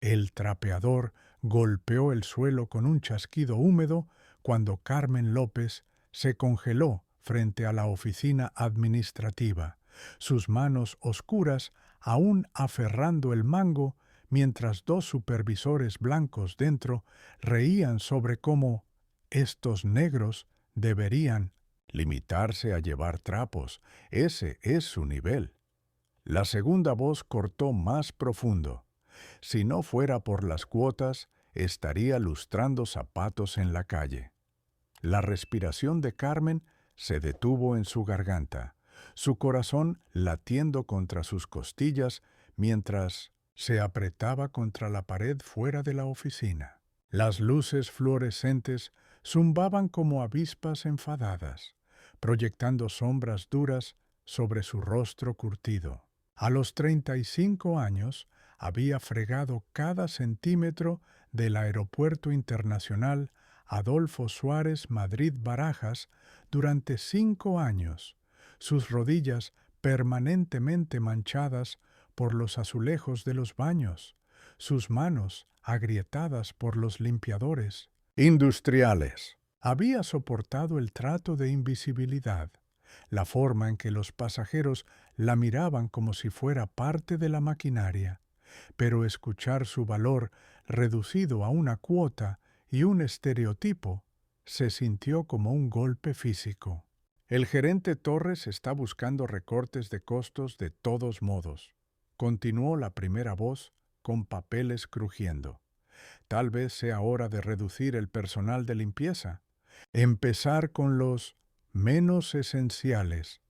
El trapeador golpeó el suelo con un chasquido húmedo cuando Carmen López se congeló frente a la oficina administrativa, sus manos oscuras aún aferrando el mango, mientras dos supervisores blancos dentro reían sobre cómo estos negros deberían limitarse a llevar trapos. Ese es su nivel. La segunda voz cortó más profundo. Si no fuera por las cuotas, estaría lustrando zapatos en la calle. La respiración de Carmen se detuvo en su garganta, su corazón latiendo contra sus costillas mientras se apretaba contra la pared fuera de la oficina. Las luces fluorescentes zumbaban como avispas enfadadas, proyectando sombras duras sobre su rostro curtido. A los 35 años había fregado cada centímetro del Aeropuerto Internacional Adolfo Suárez Madrid-Barajas durante 5 años, sus rodillas permanentemente manchadas por los azulejos de los baños, sus manos agrietadas por los limpiadores industriales. Había soportado el trato de invisibilidad, la forma en que los pasajeros la miraban como si fuera parte de la maquinaria, pero escuchar su valor reducido a una cuota y un estereotipo se sintió como un golpe físico. El gerente Torres está buscando recortes de costos de todos modos, continuó la primera voz con papeles crujiendo. Tal vez sea hora de reducir el personal de limpieza. Empezar con los menos esenciales.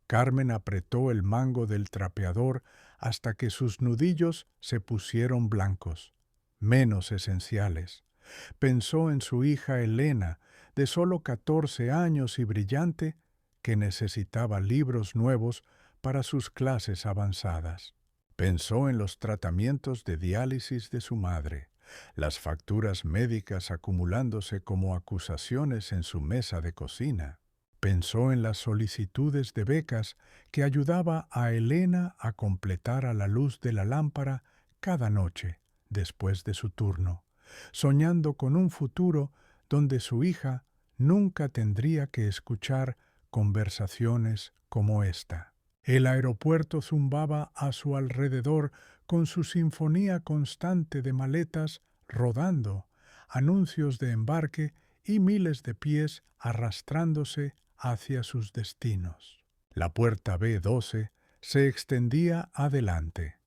Carmen apretó el mango del trapeador hasta que sus nudillos se pusieron blancos. Menos esenciales. Pensó en su hija Elena, de solo 14 años y brillante, que necesitaba libros nuevos para sus clases avanzadas. Pensó en los tratamientos de diálisis de su madre, las facturas médicas acumulándose como acusaciones en su mesa de cocina. Pensó en las solicitudes de becas que ayudaba a Elena a completar a la luz de la lámpara cada noche después de su turno, soñando con un futuro donde su hija nunca tendría que escuchar conversaciones como esta. El aeropuerto zumbaba a su alrededor con su sinfonía constante de maletas rodando, anuncios de embarque y miles de pies arrastrándose hacia sus destinos. La puerta B12 se extendía adelante,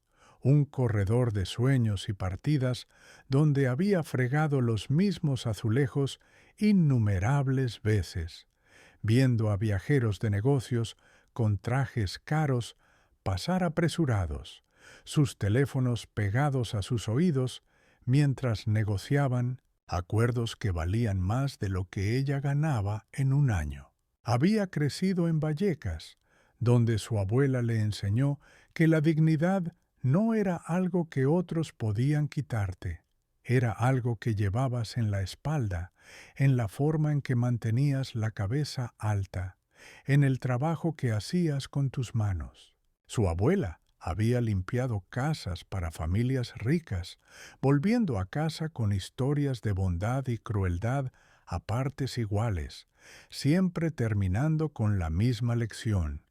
un corredor de sueños y partidas donde había fregado los mismos azulejos innumerables veces, viendo a viajeros de negocios con trajes caros pasar apresurados, sus teléfonos pegados a sus oídos mientras negociaban acuerdos que valían más de lo que ella ganaba en un año. Había crecido en Vallecas, donde su abuela le enseñó que la dignidad no era algo que otros podían quitarte, era algo que llevabas en la espalda, en la forma en que mantenías la cabeza alta, en el trabajo que hacías con tus manos. Su abuela había limpiado casas para familias ricas, volviendo a casa con historias de bondad y crueldad a partes iguales, siempre terminando con la misma lección.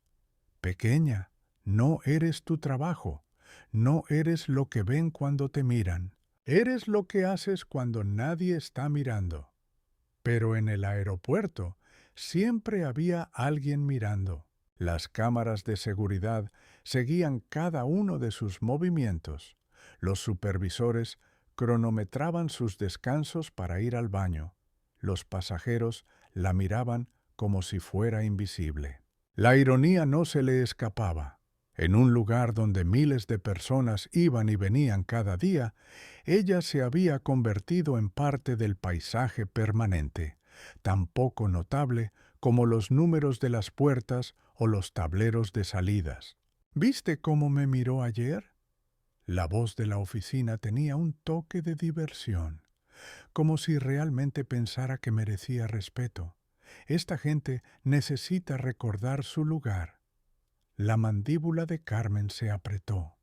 Pequeña, no eres tu trabajo, no eres lo que ven cuando te miran, eres lo que haces cuando nadie está mirando. Pero en el aeropuerto siempre había alguien mirando. Las cámaras de seguridad seguían cada uno de sus movimientos. Los supervisores cronometraban sus descansos para ir al baño. Los pasajeros la miraban como si fuera invisible. La ironía no se le escapaba. En un lugar donde miles de personas iban y venían cada día, ella se había convertido en parte del paisaje permanente, tan poco notable como los números de las puertas o los tableros de salidas. ¿Viste cómo me miró ayer? La voz de la oficina tenía un toque de diversión, como si realmente pensara que merecía respeto. Esta gente necesita recordar su lugar. La mandíbula de Carmen se apretó.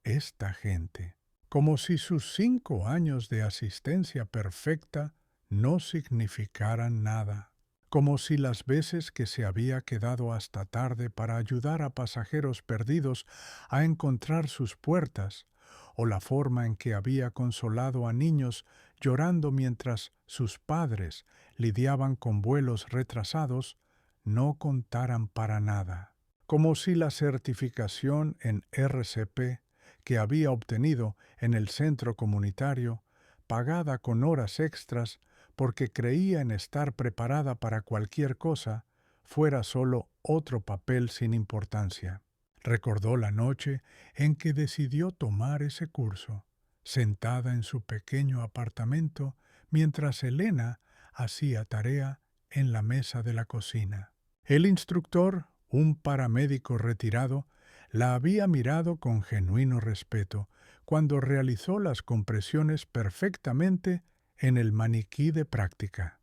Esta gente. como si sus 5 años de asistencia perfecta no significaran nada, como si las veces que se había quedado hasta tarde para ayudar a pasajeros perdidos a encontrar sus puertas, o la forma en que había consolado a niños llorando mientras sus padres lidiaban con vuelos retrasados, no contaran para nada, como si la certificación en RCP que había obtenido en el centro comunitario, pagada con horas extras porque creía en estar preparada para cualquier cosa, fuera solo otro papel sin importancia. Recordó la noche en que decidió tomar ese curso, sentada en su pequeño apartamento mientras Elena hacía tarea en la mesa de la cocina. El instructor, un paramédico retirado, la había mirado con genuino respeto cuando realizó las compresiones perfectamente en el maniquí de práctica.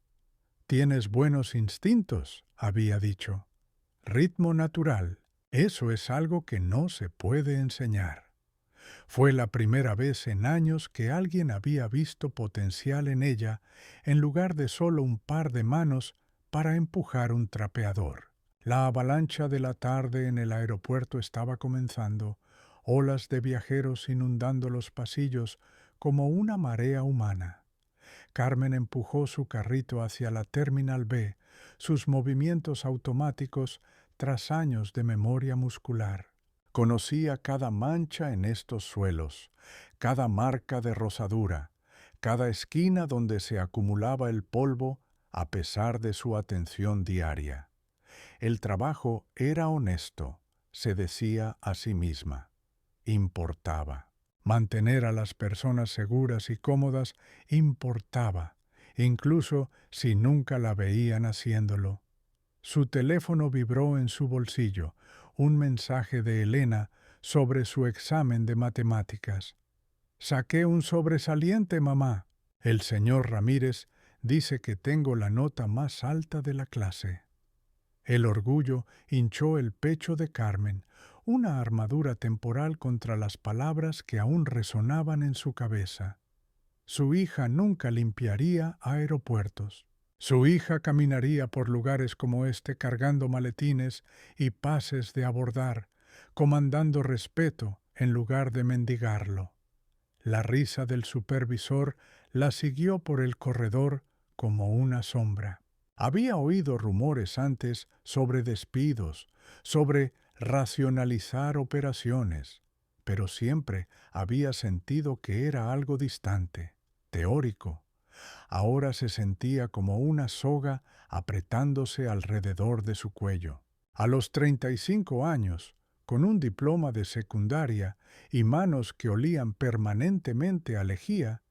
«Tienes buenos instintos», había dicho. «Ritmo natural. Eso es algo que no se puede enseñar». Fue la primera vez en años que alguien había visto potencial en ella en lugar de solo un par de manos para empujar un trapeador. La avalancha de la tarde en el aeropuerto estaba comenzando, olas de viajeros inundando los pasillos como una marea humana. Carmen empujó su carrito hacia la Terminal B, sus movimientos automáticos tras años de memoria muscular. Conocía cada mancha en estos suelos, cada marca de rozadura, cada esquina donde se acumulaba el polvo a pesar de su atención diaria. El trabajo era honesto, se decía a sí misma. Importaba. Mantener a las personas seguras y cómodas importaba, incluso si nunca la veían haciéndolo. Su teléfono vibró en su bolsillo, un mensaje de Elena sobre su examen de matemáticas. «Saqué un sobresaliente, mamá. El señor Ramírez dice que tengo la nota más alta de la clase». El orgullo hinchó el pecho de Carmen, una armadura temporal contra las palabras que aún resonaban en su cabeza. Su hija nunca limpiaría aeropuertos. Su hija caminaría por lugares como este cargando maletines y pases de abordar, comandando respeto en lugar de mendigarlo. La risa del supervisor la siguió por el corredor como una sombra. Había oído rumores antes sobre despidos, sobre racionalizar operaciones, pero siempre había sentido que era algo distante, teórico. Ahora se sentía como una soga apretándose alrededor de su cuello. A los 35 años, con un diploma de secundaria y manos que olían permanentemente a lejía,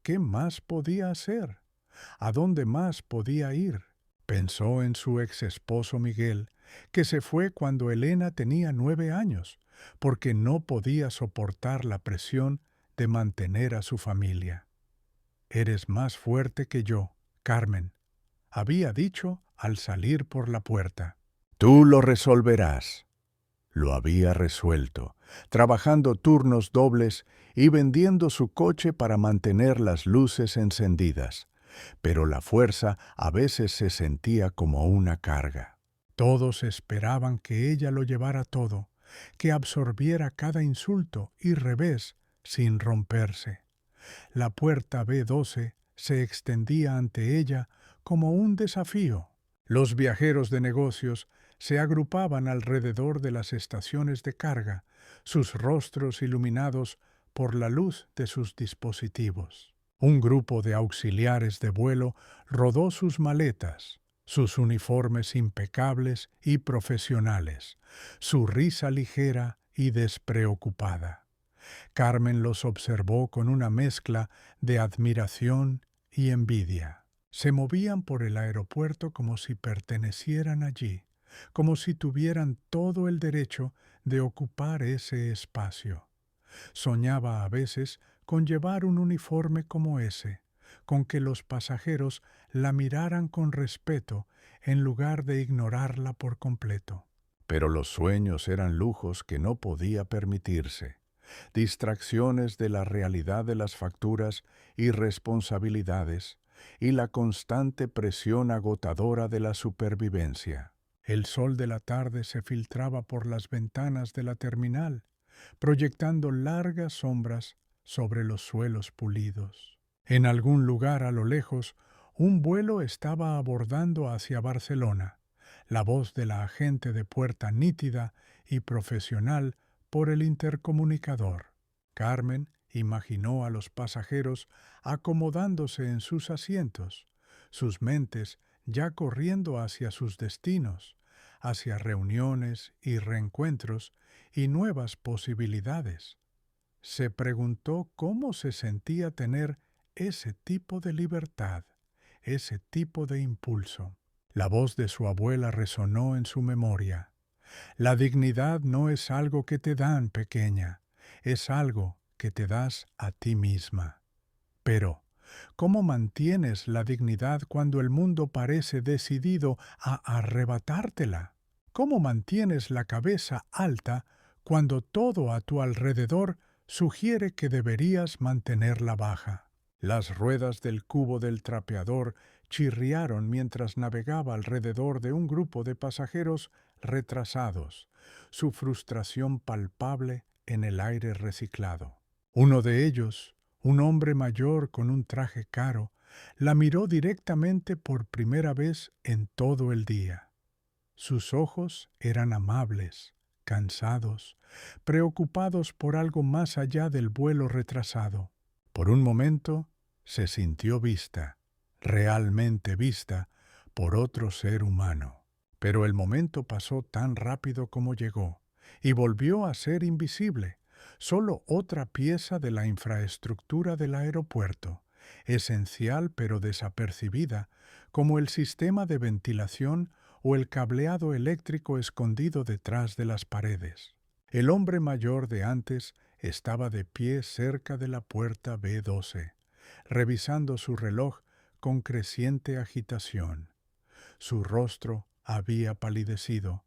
¿qué más podía hacer? ¿A dónde más podía ir? Pensó en su ex esposo Miguel, que se fue cuando Elena tenía 9 años, porque no podía soportar la presión de mantener a su familia. «Eres más fuerte que yo, Carmen», había dicho al salir por la puerta. «Tú lo resolverás». Lo había resuelto, trabajando turnos dobles y vendiendo su coche para mantener las luces encendidas. Pero la fuerza a veces se sentía como una carga. Todos esperaban que ella lo llevara todo, que absorbiera cada insulto y revés sin romperse. La puerta B12 se extendía ante ella como un desafío. Los viajeros de negocios se agrupaban alrededor de las estaciones de carga, sus rostros iluminados por la luz de sus dispositivos. Un grupo de auxiliares de vuelo rodó sus maletas, sus uniformes impecables y profesionales, su risa ligera y despreocupada. Carmen los observó con una mezcla de admiración y envidia. Se movían por el aeropuerto como si pertenecieran allí, como si tuvieran todo el derecho de ocupar ese espacio. Soñaba a veces con llevar un uniforme como ese, con que los pasajeros la miraran con respeto en lugar de ignorarla por completo. Pero los sueños eran lujos que no podía permitirse. distracciones de la realidad de las facturas y responsabilidades, y la constante presión agotadora de la supervivencia. El sol de la tarde se filtraba por las ventanas de la terminal, proyectando largas sombras sobre los suelos pulidos. En algún lugar a lo lejos, un vuelo estaba abordando hacia Barcelona, la voz de la agente de puerta nítida y profesional por el intercomunicador. Carmen imaginó a los pasajeros acomodándose en sus asientos, sus mentes ya corriendo hacia sus destinos, hacia reuniones y reencuentros y nuevas posibilidades. Se preguntó cómo se sentía tener ese tipo de libertad, ese tipo de impulso. La voz de su abuela resonó en su memoria. La dignidad no es algo que te dan, pequeña, es algo que te das a ti misma. Pero, ¿cómo mantienes la dignidad cuando el mundo parece decidido a arrebatártela? ¿Cómo mantienes la cabeza alta cuando todo a tu alrededor sugiere que deberías mantenerla baja? Las ruedas del cubo del trapeador chirriaron mientras navegaba alrededor de un grupo de pasajeros retrasados, su frustración palpable en el aire reciclado. Uno de ellos, un hombre mayor con un traje caro, la miró directamente por primera vez en todo el día. Sus ojos eran amables, cansados, preocupados por algo más allá del vuelo retrasado. Por un momento se sintió vista, realmente vista, por otro ser humano. Pero el momento pasó tan rápido como llegó, y volvió a ser invisible, solo otra pieza de la infraestructura del aeropuerto, esencial pero desapercibida, como el sistema de ventilación o el cableado eléctrico escondido detrás de las paredes. El hombre mayor de antes estaba de pie cerca de la puerta B12, revisando su reloj con creciente agitación. Su rostro había palidecido,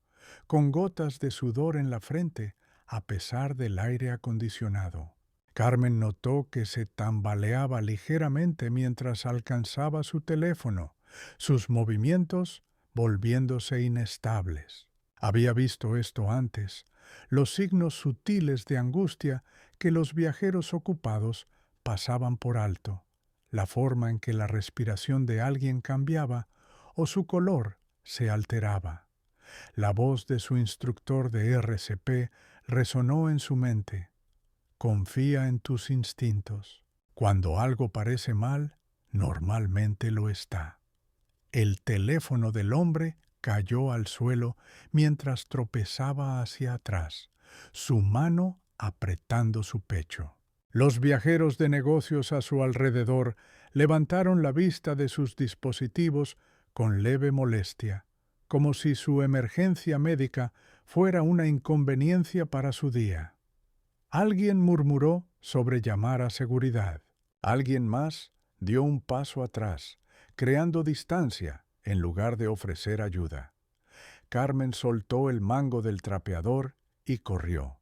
con gotas de sudor en la frente, a pesar del aire acondicionado. Carmen notó que se tambaleaba ligeramente mientras alcanzaba su teléfono, sus movimientos volviéndose inestables. Había visto esto antes, los signos sutiles de angustia que los viajeros ocupados pasaban por alto, la forma en que la respiración de alguien cambiaba o su color se alteraba. La voz de su instructor de RCP resonó en su mente. Confía en tus instintos. Cuando algo parece mal, normalmente lo está. El teléfono del hombre cayó al suelo mientras tropezaba hacia atrás, su mano apretando su pecho. Los viajeros de negocios a su alrededor levantaron la vista de sus dispositivos con leve molestia, como si su emergencia médica fuera una inconveniencia para su día. Alguien murmuró sobre llamar a seguridad. Alguien más dio un paso atrás, creando distancia en lugar de ofrecer ayuda. Carmen soltó el mango del trapeador y corrió.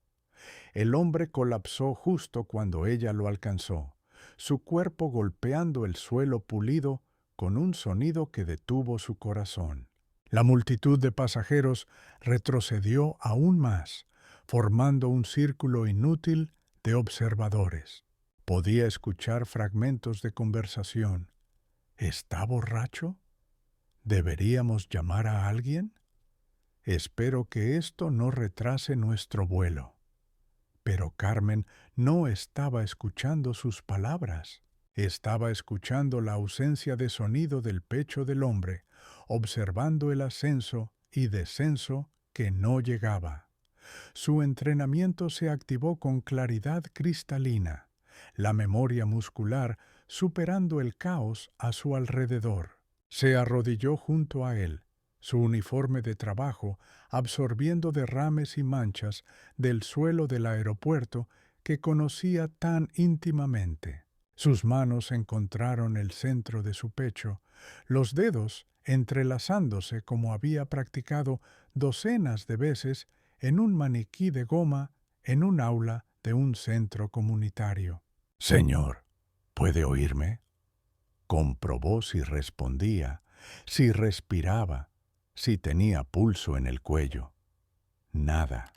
El hombre colapsó justo cuando ella lo alcanzó, su cuerpo golpeando el suelo pulido con un sonido que detuvo su corazón. La multitud de pasajeros retrocedió aún más, formando un círculo inútil de observadores. Podía escuchar fragmentos de conversación. ¿Está borracho? ¿Deberíamos llamar a alguien? Espero que esto no retrase nuestro vuelo. Pero Carmen no estaba escuchando sus palabras. Estaba escuchando la ausencia de sonido del pecho del hombre, observando el ascenso y descenso que no llegaba. Su entrenamiento se activó con claridad cristalina, la memoria muscular superando el caos a su alrededor. Se arrodilló junto a él, su uniforme de trabajo absorbiendo derrames y manchas del suelo del aeropuerto que conocía tan íntimamente. Sus manos encontraron el centro de su pecho, los dedos entrelazándose como había practicado docenas de veces en un maniquí de goma en un aula de un centro comunitario. «Señor, ¿puede oírme?». Comprobó si respondía, si respiraba, si tenía pulso en el cuello. Nada.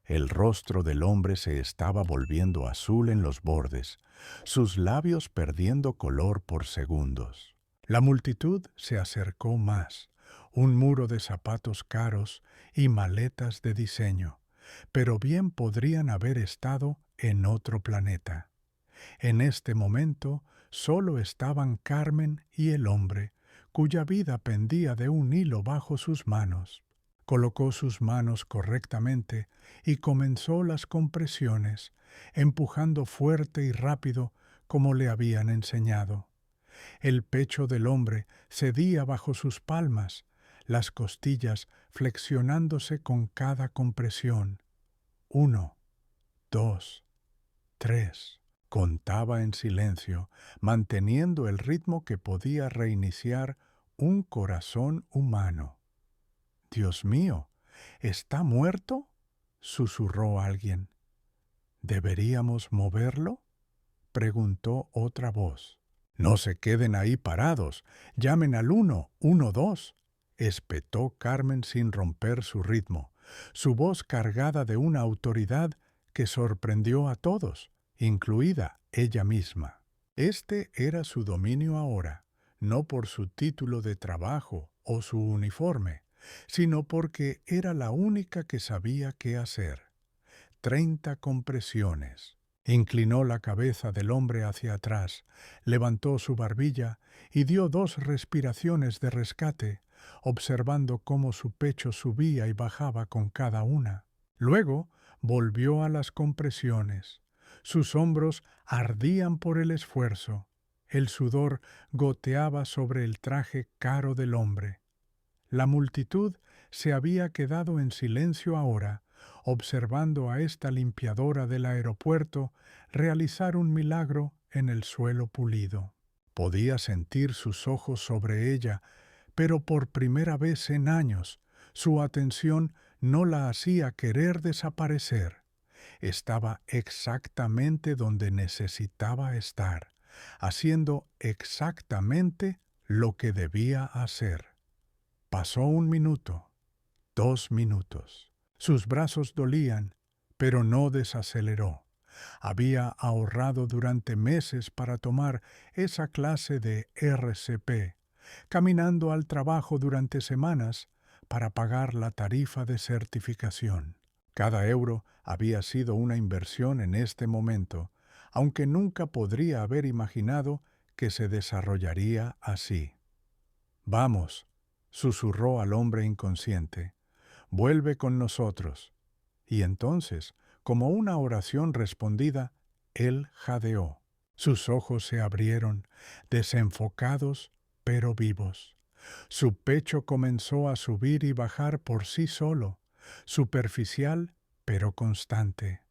El rostro del hombre se estaba volviendo azul en los bordes, sus labios perdiendo color por segundos. La multitud se acercó más, un muro de zapatos caros y maletas de diseño, pero bien podrían haber estado en otro planeta. En este momento solo estaban Carmen y el hombre, cuya vida pendía de un hilo bajo sus manos. Colocó sus manos correctamente y comenzó las compresiones, empujando fuerte y rápido como le habían enseñado. El pecho del hombre cedía bajo sus palmas, las costillas flexionándose con cada compresión. 1, 2, 3. Contaba en silencio, manteniendo el ritmo que podía reiniciar un corazón humano. «Dios mío, ¿está muerto?», susurró alguien. «¿Deberíamos moverlo?», preguntó otra voz. «No se queden ahí parados, llamen al 112», espetó Carmen sin romper su ritmo, su voz cargada de una autoridad que sorprendió a todos, incluida ella misma. Este era su dominio ahora, no por su título de trabajo o su uniforme, sino porque era la única que sabía qué hacer. 30 compresiones. Inclinó la cabeza del hombre hacia atrás, levantó su barbilla y dio 2 respiraciones de rescate, observando cómo su pecho subía y bajaba con cada una. Luego volvió a las compresiones. Sus hombros ardían por el esfuerzo. El sudor goteaba sobre el traje caro del hombre. La multitud se había quedado en silencio ahora, observando a esta limpiadora del aeropuerto realizar un milagro en el suelo pulido. Podía sentir sus ojos sobre ella, pero por primera vez en años, su atención no la hacía querer desaparecer. Estaba exactamente donde necesitaba estar, haciendo exactamente lo que debía hacer. Pasó 1 minuto, 2 minutos. Sus brazos dolían, pero no desaceleró. Había ahorrado durante meses para tomar esa clase de RCP, caminando al trabajo durante semanas para pagar la tarifa de certificación. Cada euro había sido una inversión en este momento, aunque nunca podría haber imaginado que se desarrollaría así. «Vamos», susurró al hombre inconsciente, «vuelve con nosotros». Y entonces, como una oración respondida, él jadeó. Sus ojos se abrieron, desenfocados pero vivos. Su pecho comenzó a subir y bajar por sí solo, superficial pero constante.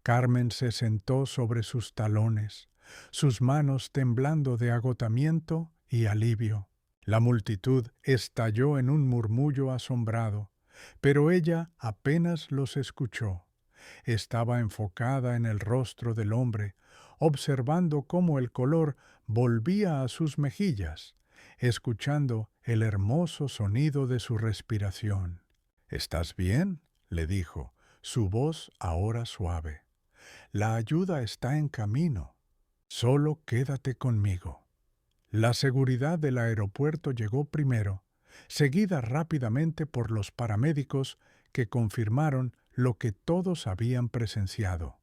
Carmen se sentó sobre sus talones, sus manos temblando de agotamiento y alivio. La multitud estalló en un murmullo asombrado, pero ella apenas los escuchó. Estaba enfocada en el rostro del hombre, observando cómo el color volvía a sus mejillas, escuchando el hermoso sonido de su respiración. «¿Estás bien?», le dijo, su voz ahora suave. «La ayuda está en camino. Solo quédate conmigo». La seguridad del aeropuerto llegó primero, seguida rápidamente por los paramédicos que confirmaron lo que todos habían presenciado.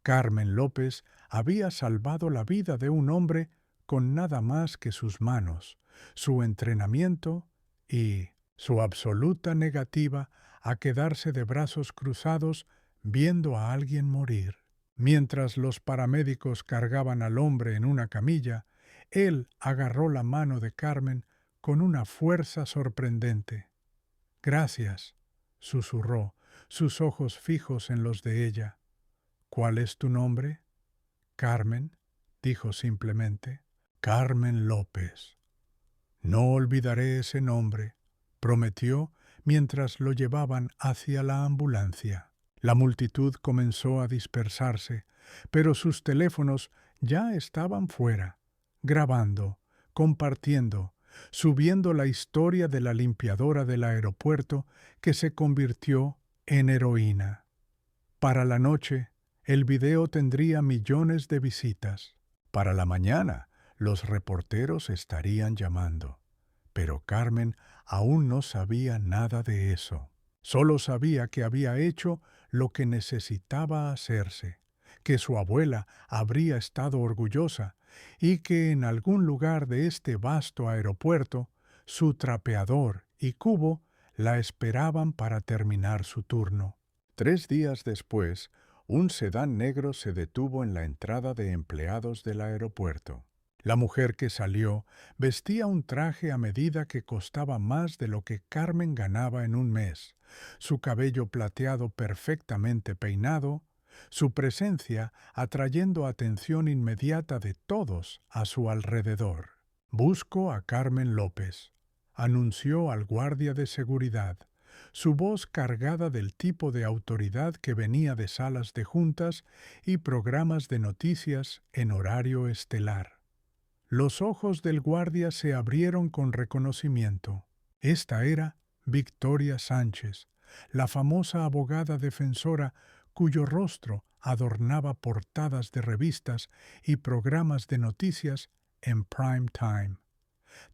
Carmen López había salvado la vida de un hombre con nada más que sus manos, su entrenamiento y su absoluta negativa a quedarse de brazos cruzados viendo a alguien morir. Mientras los paramédicos cargaban al hombre en una camilla, él agarró la mano de Carmen con una fuerza sorprendente. «Gracias», susurró, sus ojos fijos en los de ella. «¿Cuál es tu nombre?». «Carmen», dijo simplemente. «Carmen López». «No olvidaré ese nombre», prometió mientras lo llevaban hacia la ambulancia. La multitud comenzó a dispersarse, pero sus teléfonos ya estaban fuera, grabando, compartiendo, subiendo la historia de la limpiadora del aeropuerto que se convirtió en heroína. Para la noche, el video tendría millones de visitas. Para la mañana, los reporteros estarían llamando. Pero Carmen aún no sabía nada de eso. Solo sabía que había hecho lo que necesitaba hacerse, que su abuela habría estado orgullosa y que en algún lugar de este vasto aeropuerto, su trapeador y cubo la esperaban para terminar su turno. 3 días después, un sedán negro se detuvo en la entrada de empleados del aeropuerto. La mujer que salió vestía un traje a medida que costaba más de lo que Carmen ganaba en un mes, su cabello plateado perfectamente peinado, su presencia atrayendo atención inmediata de todos a su alrededor. «Busco a Carmen López», anunció al guardia de seguridad, su voz cargada del tipo de autoridad que venía de salas de juntas y programas de noticias en horario estelar. Los ojos del guardia se abrieron con reconocimiento. Esta era Victoria Sánchez, la famosa abogada defensora cuyo rostro adornaba portadas de revistas y programas de noticias en prime time.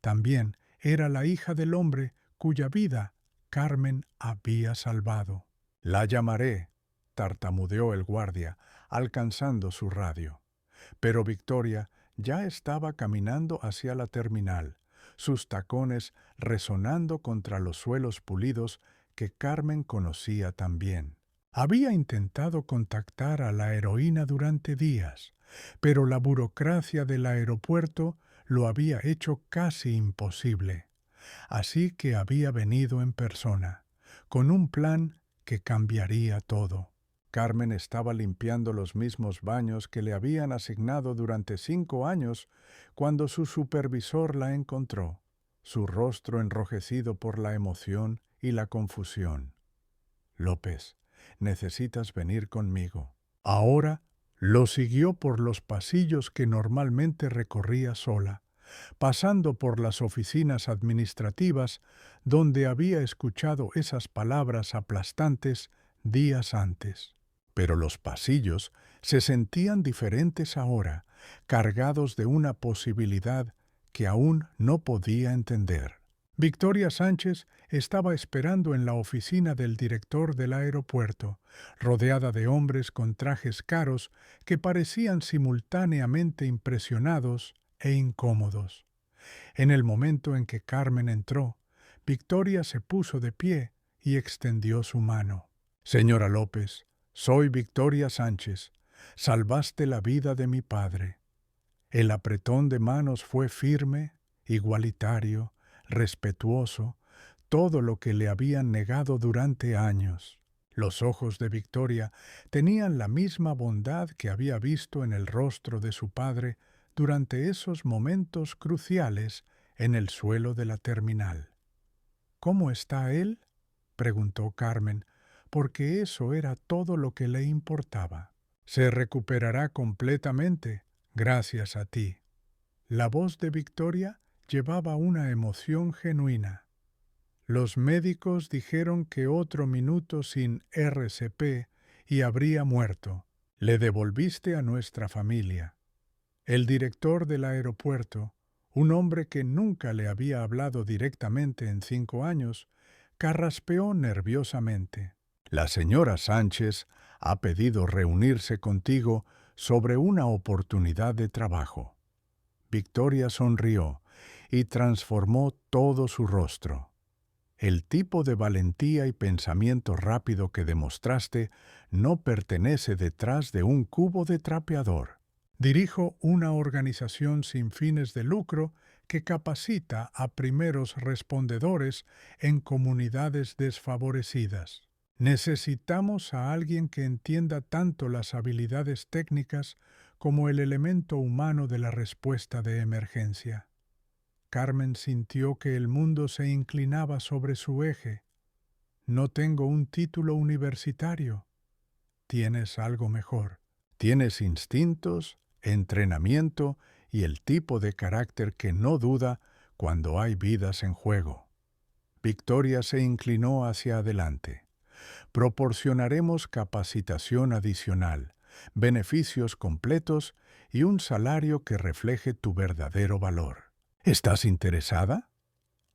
También era la hija del hombre cuya vida Carmen había salvado. «La llamaré», tartamudeó el guardia, alcanzando su radio. Pero Victoria ya estaba caminando hacia la terminal, sus tacones resonando contra los suelos pulidos que Carmen conocía tan bien. Había intentado contactar a la heroína durante días, pero la burocracia del aeropuerto lo había hecho casi imposible. Así que había venido en persona, con un plan que cambiaría todo. Carmen estaba limpiando los mismos baños que le habían asignado durante 5 años cuando su supervisor la encontró, su rostro enrojecido por la emoción y la confusión. «López, necesitas venir conmigo». Ahora lo siguió por los pasillos que normalmente recorría sola, pasando por las oficinas administrativas donde había escuchado esas palabras aplastantes días antes. Pero los pasillos se sentían diferentes ahora, cargados de una posibilidad que aún no podía entender. Victoria Sánchez estaba esperando en la oficina del director del aeropuerto, rodeada de hombres con trajes caros que parecían simultáneamente impresionados e incómodos. En el momento en que Carmen entró, Victoria se puso de pie y extendió su mano. «Señora López, soy Victoria Sánchez. Salvaste la vida de mi padre». El apretón de manos fue firme, igualitario, respetuoso, todo lo que le habían negado durante años. Los ojos de Victoria tenían la misma bondad que había visto en el rostro de su padre durante esos momentos cruciales en el suelo de la terminal. «¿Cómo está él?», preguntó Carmen, porque eso era todo lo que le importaba. «Se recuperará completamente, gracias a ti». La voz de Victoria llevaba una emoción genuina. «Los médicos dijeron que otro minuto sin RCP y habría muerto. Le devolviste a nuestra familia». El director del aeropuerto, un hombre que nunca le había hablado directamente en 5 años, carraspeó nerviosamente. «La señora Sánchez ha pedido reunirse contigo sobre una oportunidad de trabajo». Victoria sonrió y transformó todo su rostro. «El tipo de valentía y pensamiento rápido que demostraste no pertenece detrás de un cubo de trapeador. Dirijo una organización sin fines de lucro que capacita a primeros respondedores en comunidades desfavorecidas. Necesitamos a alguien que entienda tanto las habilidades técnicas como el elemento humano de la respuesta de emergencia». Carmen sintió que el mundo se inclinaba sobre su eje. «No tengo un título universitario», tienes algo mejor. Tienes instintos, entrenamiento y el tipo de carácter que no duda cuando hay vidas en juego. Victoria se inclinó hacia adelante. Proporcionaremos capacitación adicional, beneficios completos y un salario que refleje tu verdadero valor. ¿Estás interesada?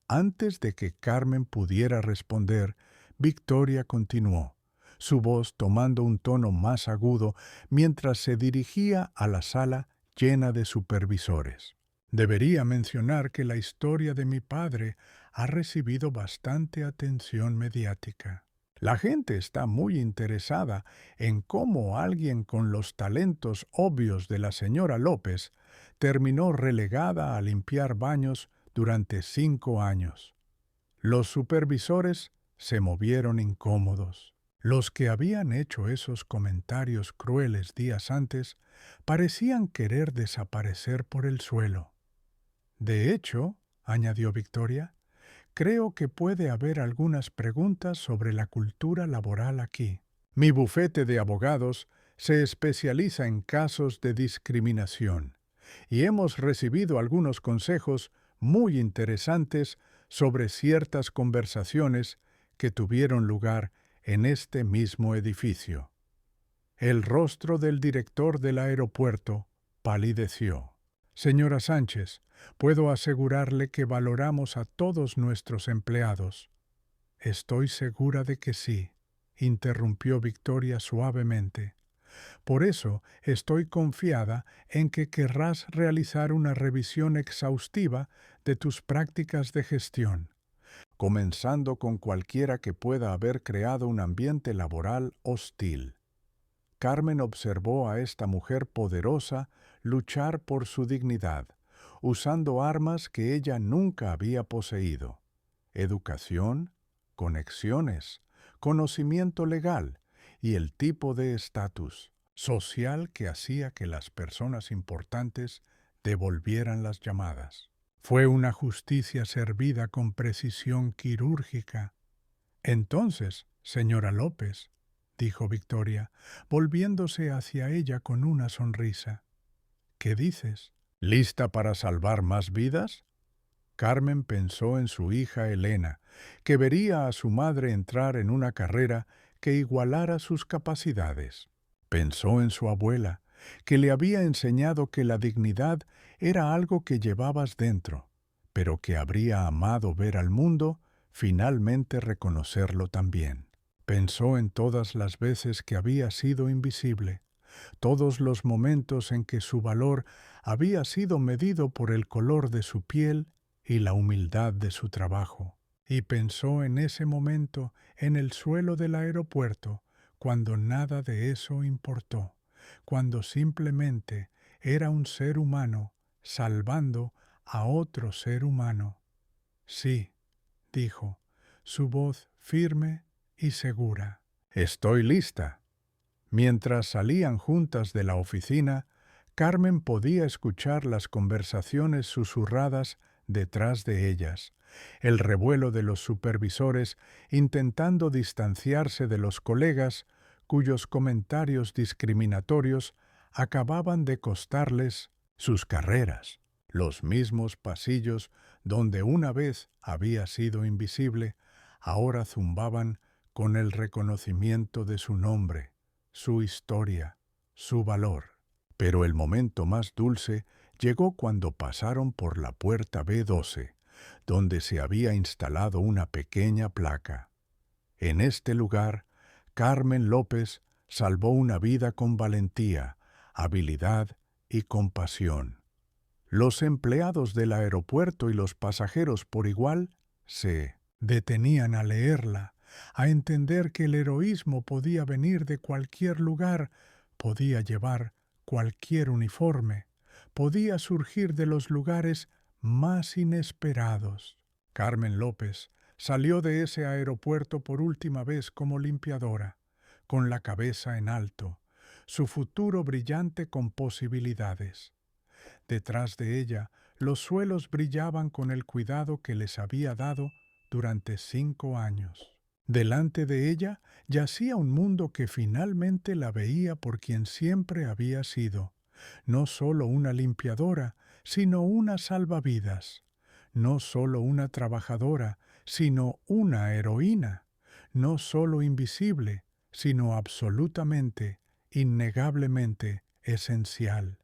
Antes de que Carmen pudiera responder, Victoria continuó, su voz tomando un tono más agudo mientras se dirigía a la sala llena de supervisores. Debería mencionar que la historia de mi padre ha recibido bastante atención mediática. La gente está muy interesada en cómo alguien con los talentos obvios de la señora López terminó relegada a limpiar baños durante 5 años. Los supervisores se movieron incómodos. Los que habían hecho esos comentarios crueles días antes parecían querer desaparecer por el suelo. De hecho, añadió Victoria, creo que puede haber algunas preguntas sobre la cultura laboral aquí. Mi bufete de abogados se especializa en casos de discriminación y hemos recibido algunos consejos muy interesantes sobre ciertas conversaciones que tuvieron lugar en este mismo edificio. El rostro del director del aeropuerto palideció. Señora Sánchez, puedo asegurarle que valoramos a todos nuestros empleados. Estoy segura de que sí, interrumpió Victoria suavemente. Por eso estoy confiada en que querrás realizar una revisión exhaustiva de tus prácticas de gestión, comenzando con cualquiera que pueda haber creado un ambiente laboral hostil. Carmen observó a esta mujer poderosa luchar por su dignidad, usando armas que ella nunca había poseído: educación, conexiones, conocimiento legal y el tipo de estatus social que hacía que las personas importantes devolvieran las llamadas. Fue una justicia servida con precisión quirúrgica. Entonces, señora López, dijo Victoria, volviéndose hacia ella con una sonrisa, ¿qué dices? ¿Lista para salvar más vidas? Carmen pensó en su hija Elena, que vería a su madre entrar en una carrera que igualara sus capacidades. Pensó en su abuela, que le había enseñado que la dignidad era algo que llevabas dentro, pero que habría amado ver al mundo finalmente reconocerlo también. Pensó en todas las veces que había sido invisible, todos los momentos en que su valor había sido medido por el color de su piel y la humildad de su trabajo. Y pensó en ese momento en el suelo del aeropuerto, cuando nada de eso importó, cuando simplemente era un ser humano salvando a otro ser humano. Sí, dijo, su voz firme y segura. Estoy lista. Mientras salían juntas de la oficina, Carmen podía escuchar las conversaciones susurradas detrás de ellas, el revuelo de los supervisores intentando distanciarse de los colegas cuyos comentarios discriminatorios acababan de costarles sus carreras. Los mismos pasillos donde una vez había sido invisible, ahora zumbaban con el reconocimiento de su nombre, su historia, su valor. Pero el momento más dulce llegó cuando pasaron por la puerta B12, donde se había instalado una pequeña placa. En este lugar, Carmen López salvó una vida con valentía, habilidad y compasión. Los empleados del aeropuerto y los pasajeros por igual se detenían a leerla, a entender que el heroísmo podía venir de cualquier lugar, podía llevar cualquier uniforme, podía surgir de los lugares más inesperados. Carmen López salió de ese aeropuerto por última vez como limpiadora, con la cabeza en alto, su futuro brillante con posibilidades. Detrás de ella, los suelos brillaban con el cuidado que les había dado durante 5 años. Delante de ella yacía un mundo que finalmente la veía por quien siempre había sido, no solo una limpiadora, sino una salvavidas, no solo una trabajadora, sino una heroína, no solo invisible, sino absolutamente, innegablemente esencial.